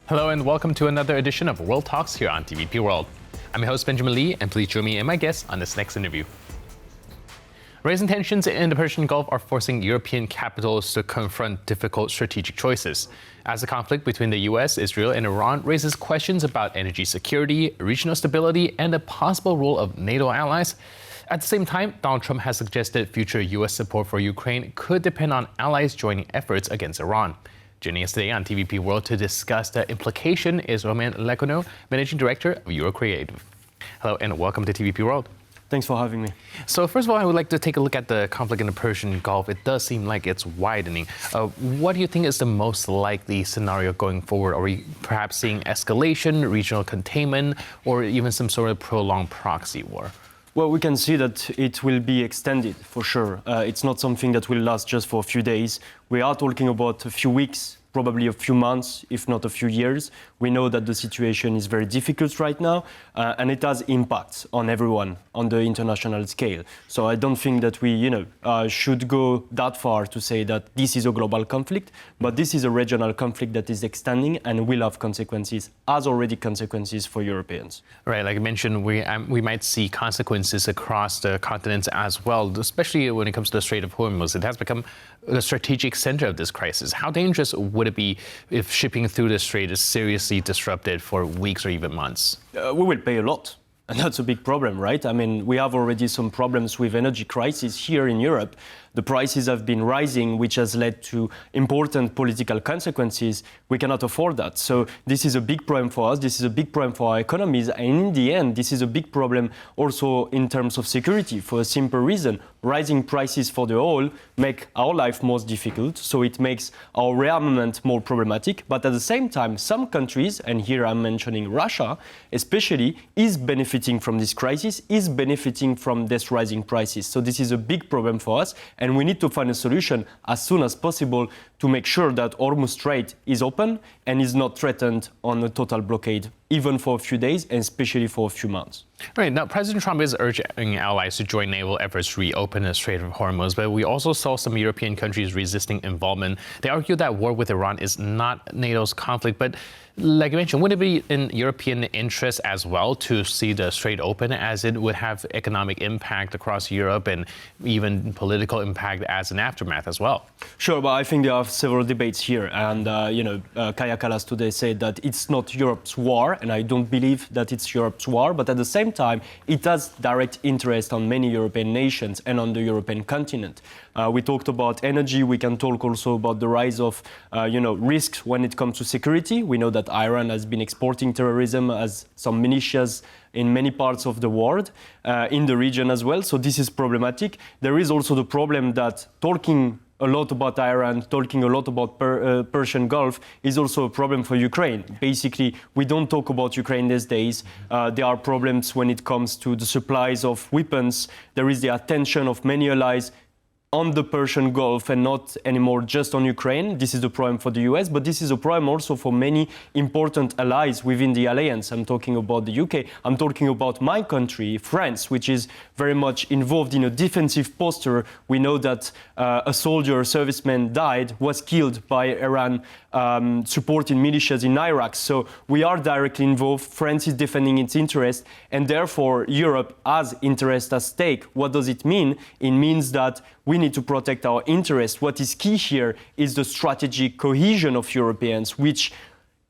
Hello and welcome to another edition of World Talks here on TVP World. I'm your host Benjamin Lee, and please join me and my guests on this next interview. Rising tensions in the Persian Gulf are forcing European capitals to confront difficult strategic choices, as the conflict between the US, Israel, and Iran raises questions about energy security, regional stability, and the possible role of NATO allies. At the same time, Donald Trump has suggested future US support for Ukraine could depend on allies joining efforts against Iran. Joining us today on TVP World to discuss the implication is Romain Le Quiniou, Managing Director of Eurocreative. Hello and welcome to TVP World. Thanks for having me. So first of all, I would like to take a look at the conflict in the Persian Gulf. It does seem like it's widening. What do you think is the most likely scenario going forward? Are we perhaps seeing escalation, regional containment, or even some sort of prolonged proxy war? Well, we can see that it will be extended for sure. It's not something that will last just for a few days. We are talking about a few weeks, probably a few months, if not a few years. We know that the situation is very difficult right now, and it has impacts on everyone on the international scale. So I don't think that we, should go that far to say that this is a global conflict, but this is a regional conflict that is extending and will have consequences, has already consequences for Europeans. Right, like you mentioned, we might see consequences across the continents as well, especially when it comes to the Strait of Hormuz. It has become the strategic center of this crisis. How dangerous would it be if shipping through the strait is seriously disrupted for weeks or even months? We will pay a lot. And that's a big problem, right? I mean, we have already some problems with energy crisis here in Europe. The prices have been rising, which has led to important political consequences. We cannot afford that. So this is a big problem for us. This is a big problem for our economies. And in the end, this is a big problem also in terms of security for a simple reason. Rising prices for the oil make our life more difficult. So it makes our rearmament more problematic. But at the same time, some countries, and here I'm mentioning Russia, especially, is benefiting from this crisis, is benefiting from this rising prices. So this is a big problem for us. And we need to find a solution as soon as possible to make sure that Hormuz Strait is open and is not threatened on a total blockade, even for a few days and especially for a few months. Right. Now, President Trump is urging allies to join naval efforts to reopen the Strait of Hormuz, but we also saw some European countries resisting involvement. They argue that war with Iran is not NATO's conflict, but like you mentioned, would it be in European interest as well to see the Strait open, as it would have economic impact across Europe and even political impact as an aftermath as well? Sure, but I think there are several debates here. And, Kaja Kallas today said that it's not Europe's war, and I don't believe that it's Europe's war. But at the same time, it has direct interest on many European nations and on the European continent. We talked about energy. We can talk also about the rise of, risks when it comes to security. We know that Iran has been exporting terrorism as some militias in many parts of the world, in the region as well. So this is problematic. There is also the problem that talking a lot about Iran, talking a lot about Persian Gulf is also a problem for Ukraine. Basically, we don't talk about Ukraine these days. There are problems when it comes to the supplies of weapons. There is the attention of many allies on the Persian Gulf and not anymore just on Ukraine. This is a problem for the US, but this is a problem also for many important allies within the alliance. I'm talking about the UK. I'm talking about my country, France, which is very much involved in a defensive posture. We know that a soldier, a serviceman died, was killed by Iran supporting militias in Iraq. So we are directly involved. France is defending its interest, and therefore Europe has interest at stake. What does it mean? It means that we need to protect our interests. What is key here is the strategic cohesion of Europeans, which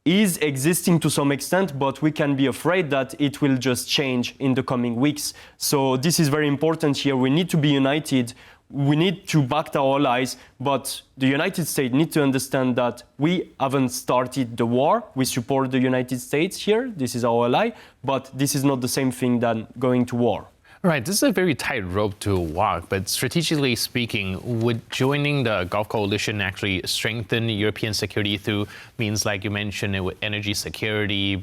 is existing to some extent, but we can be afraid that it will just change in the coming weeks. So this is very important here. We need to be united. We need to back our allies, but the United States need to understand that we haven't started the war. We support the United States here. This is our ally, but this is not the same thing than going to war. Right, this is a very tight rope to walk, but strategically speaking, would joining the Gulf Coalition actually strengthen European security through means like you mentioned with energy security,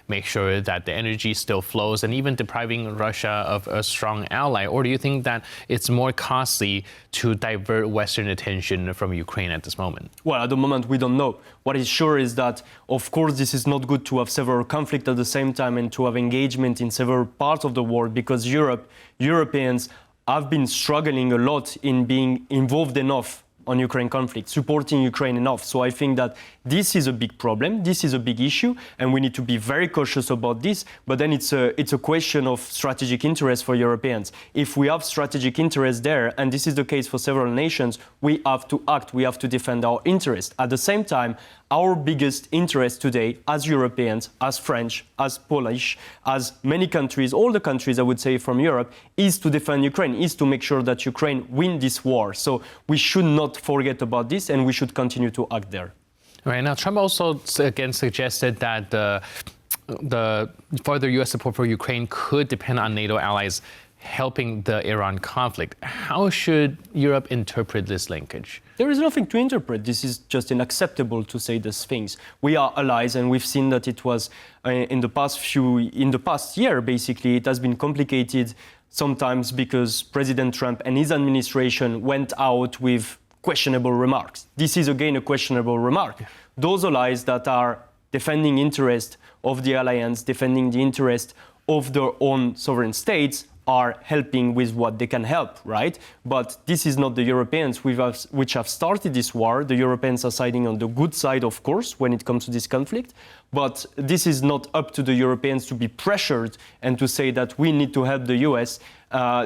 make sure that the energy still flows, and even depriving Russia of a strong ally? Or do you think that it's more costly to divert Western attention from Ukraine at this moment? Well, at the moment, we don't know. What is sure is that, of course, this is not good to have several conflicts at the same time and to have engagement in several parts of the world, because Europeans have been struggling a lot in being involved enough on Ukraine conflict, supporting Ukraine enough. So I think that This is a big problem. This is a big issue, and we need to be very cautious about this. But then it's a question of strategic interest for Europeans. If we have strategic interest there, and this is the case for several nations, we have to act. We have to defend our interest. At the same time, our biggest interest today, as Europeans, as French, as Polish, as many countries, all the countries, I would say, from Europe, is to defend Ukraine, is to make sure that Ukraine win this war. So we should not forget about this, and we should continue to act there. Right. Now, Trump also again suggested that the further U.S. support for Ukraine could depend on NATO allies helping the Iran conflict. How should Europe interpret this linkage? There is nothing to interpret. This is just unacceptable to say these things. We are allies, and we've seen that it was in the past year, basically, it has been complicated sometimes because President Trump and his administration went out with questionable remarks. This is again a questionable remark. Those allies that are defending interest of the alliance, defending the interest of their own sovereign states, are helping with what they can help, right? But this is not the Europeans which have started this war. The Europeans are siding on the good side, of course, when it comes to this conflict. But this is not up to the Europeans to be pressured and to say that we need to help the US.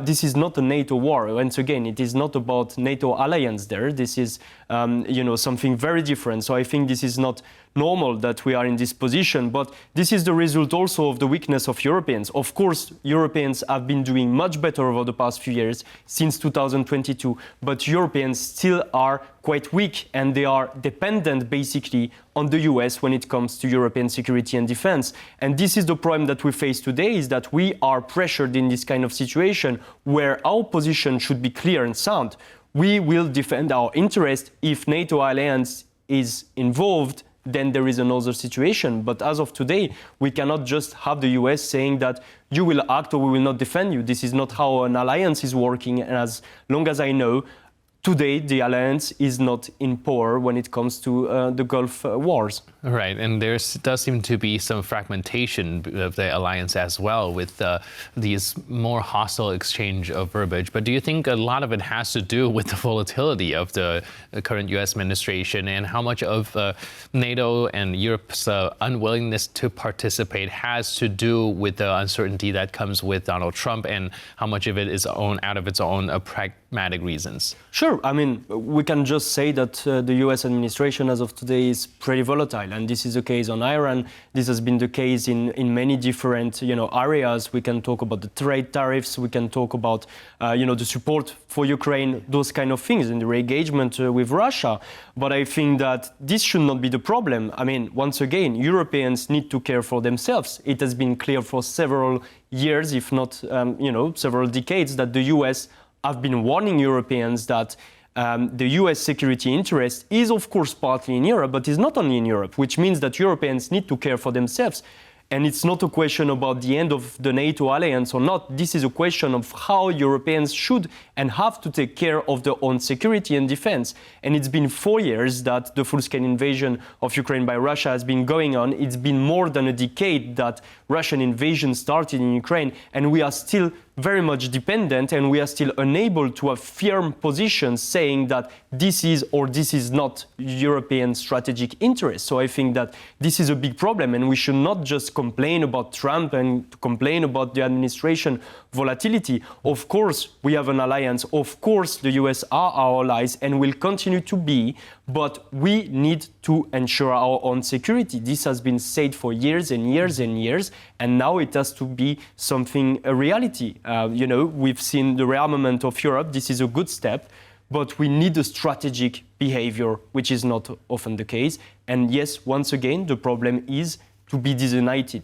This is not a NATO war. Once again, it is not about NATO alliance there. This is, something very different. So I think this is not normal that we are in this position. But this is the result also of the weakness of Europeans. Of course, Europeans have been doing much better over the past few years, since 2022. But Europeans still are quite weak, and they are dependent, basically, on the US when it comes to European security and defense. And this is the problem that we face today, is that we are pressured in this kind of situation where our position should be clear and sound. We will defend our interest. If NATO alliance is involved, then there is another situation. But as of today, we cannot just have the US saying that you will act or we will not defend you. This is not how an alliance is working. And as long as I know, today, the alliance is not in power when it comes to the Gulf wars. Right, and there does seem to be some fragmentation of the alliance as well, with these more hostile exchange of verbiage. But do you think a lot of it has to do with the volatility of the current U.S. administration, and how much of NATO and Europe's unwillingness to participate has to do with the uncertainty that comes with Donald Trump, and how much of it is out of its own pragmatic reasons? Sure. I mean, we can just say that the U.S. administration as of today is pretty volatile. And this is the case on Iran. This has been the case in many different areas. We can talk about the trade tariffs. We can talk about the support for Ukraine, those kind of things, and the re-engagement with Russia. But I think that this should not be the problem. I mean, once again, Europeans need to care for themselves. It has been clear for several years, if not several decades, that the U.S. have been warning Europeans that the US security interest is, of course, partly in Europe, but is not only in Europe, which means that Europeans need to care for themselves. And it's not a question about the end of the NATO alliance or not. This is a question of how Europeans should and have to take care of their own security and defense. And it's been 4 years that the full-scale invasion of Ukraine by Russia has been going on. It's been more than a decade that Russian invasion started in Ukraine, and we are still very much dependent, and we are still unable to have firm positions saying that this is or this is not European strategic interest. So I think that this is a big problem, and we should not just complain about Trump and complain about the administration volatility. Of course, we have an alliance. Of course, the US are our allies and will continue to be, but we need to ensure our own security. This has been said for years and years and years, and now it has to be something, a reality. We've seen the rearmament of Europe. This is a good step, but we need a strategic behavior, which is not often the case. And yes, once again, the problem is to be disunited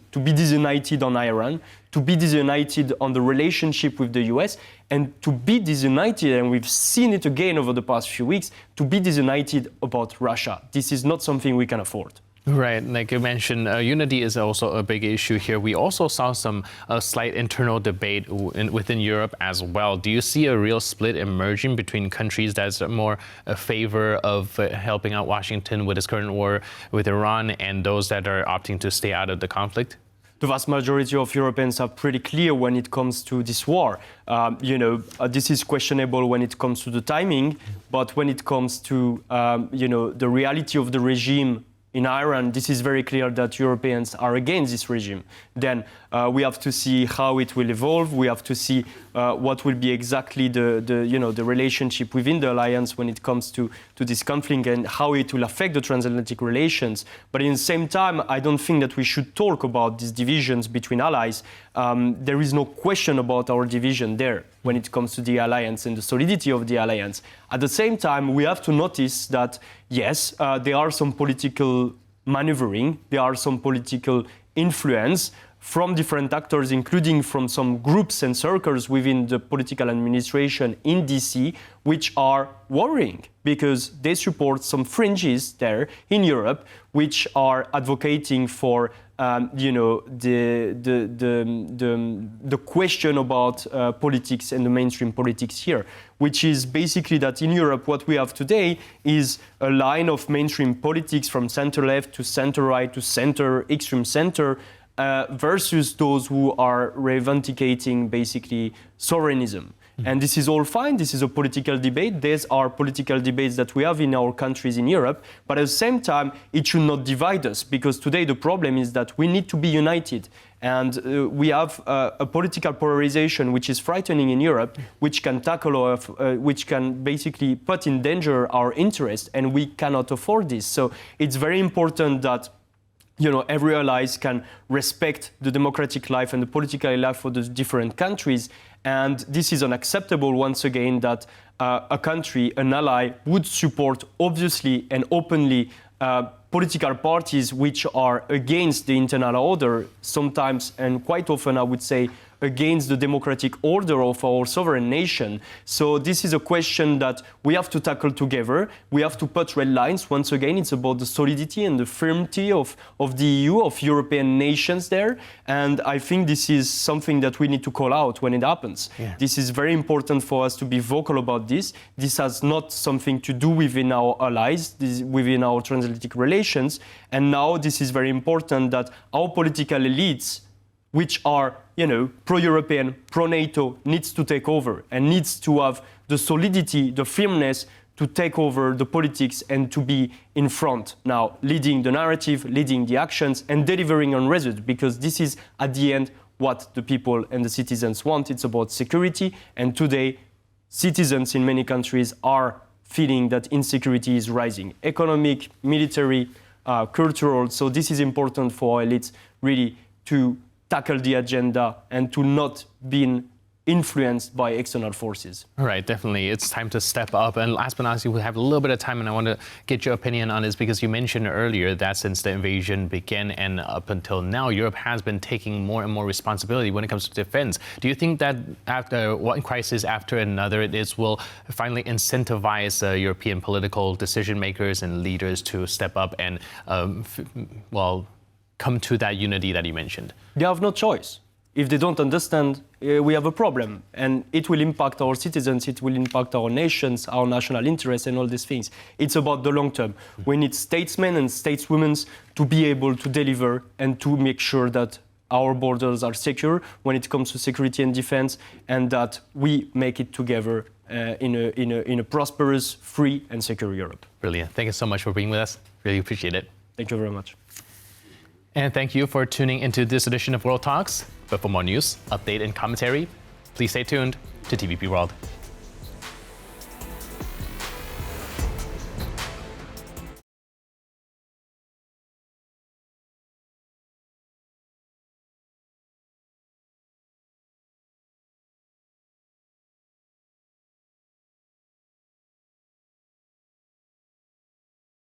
on Iran, to be disunited on the relationship with the US, and to be disunited, and we've seen it again over the past few weeks, to be disunited about Russia. This is not something we can afford. Right, like you mentioned, unity is also a big issue here. We also saw some slight internal debate within Europe as well. Do you see a real split emerging between countries that's more a favor of helping out Washington with its current war with Iran, and those that are opting to stay out of the conflict? The vast majority of Europeans are pretty clear when it comes to this war. This is questionable when it comes to the timing, but when it comes to the reality of the regime in Iran, this is very clear that Europeans are against this regime. Then we have to see how it will evolve. We have to see what will be exactly the relationship within the alliance when it comes to this conflict and how it will affect the transatlantic relations. But in the same time, I don't think that we should talk about these divisions between allies. There is no question about our division there when it comes to the alliance and the solidity of the alliance. At the same time, we have to notice that, yes, there are some political maneuvering, there are some political influence from different actors, including from some groups and circles within the political administration in DC, which are worrying because they support some fringes there in Europe, which are advocating for the question about politics and the mainstream politics here, which is basically that in Europe what we have today is a line of mainstream politics from center-left to center-right to center, extreme center, versus those who are reivindicating basically sovereignism. And this is all fine. This is a political debate. These are political debates that we have in our countries in Europe. But at the same time, it should not divide us, because today the problem is that we need to be united. And we have a political polarization which is frightening in Europe, which can tackle, which can basically put in danger our interests, and we cannot afford this. So it's very important that every allies can respect the democratic life and the political life of the different countries. And this is unacceptable, once again, that a country, an ally, would support, obviously and openly, political parties which are against the internal order, sometimes and quite often, I would say, against the democratic order of our sovereign nation. So this is a question that we have to tackle together. We have to put red lines. Once again, it's about the solidity and the firmity of the EU, of European nations there. And I think this is something that we need to call out when it happens. Yeah. This is very important for us to be vocal about this. This has not something to do within our allies, within our transatlantic relations. And now this is very important that our political elites, which are, pro-European, pro-NATO, needs to take over and needs to have the solidity, the firmness to take over the politics and to be in front now, leading the narrative, leading the actions and delivering on results, because this is, at the end, what the people and the citizens want. It's about security, and today, citizens in many countries are feeling that insecurity is rising, economic, military, cultural. So this is important for our elites really to tackle the agenda and to not be influenced by external forces. All right, definitely. It's time to step up. And last but not least, we have a little bit of time, and I want to get your opinion on this, because you mentioned earlier that since the invasion began and up until now, Europe has been taking more and more responsibility when it comes to defense. Do you think that after one crisis after another, this will finally incentivize European political decision makers and leaders to step up and, come to that unity that you mentioned? They have no choice. If they don't understand, we have a problem, and it will impact our citizens, it will impact our nations, our national interests, and all these things. It's about the long term. We need statesmen and stateswomen to be able to deliver and to make sure that our borders are secure when it comes to security and defense, and that we make it together in a prosperous, free, and secure Europe. Brilliant. Thank you so much for being with us. Really appreciate it. Thank you very much. And thank you for tuning into this edition of World Talks. But for more news, update, and commentary, please stay tuned to TVP World.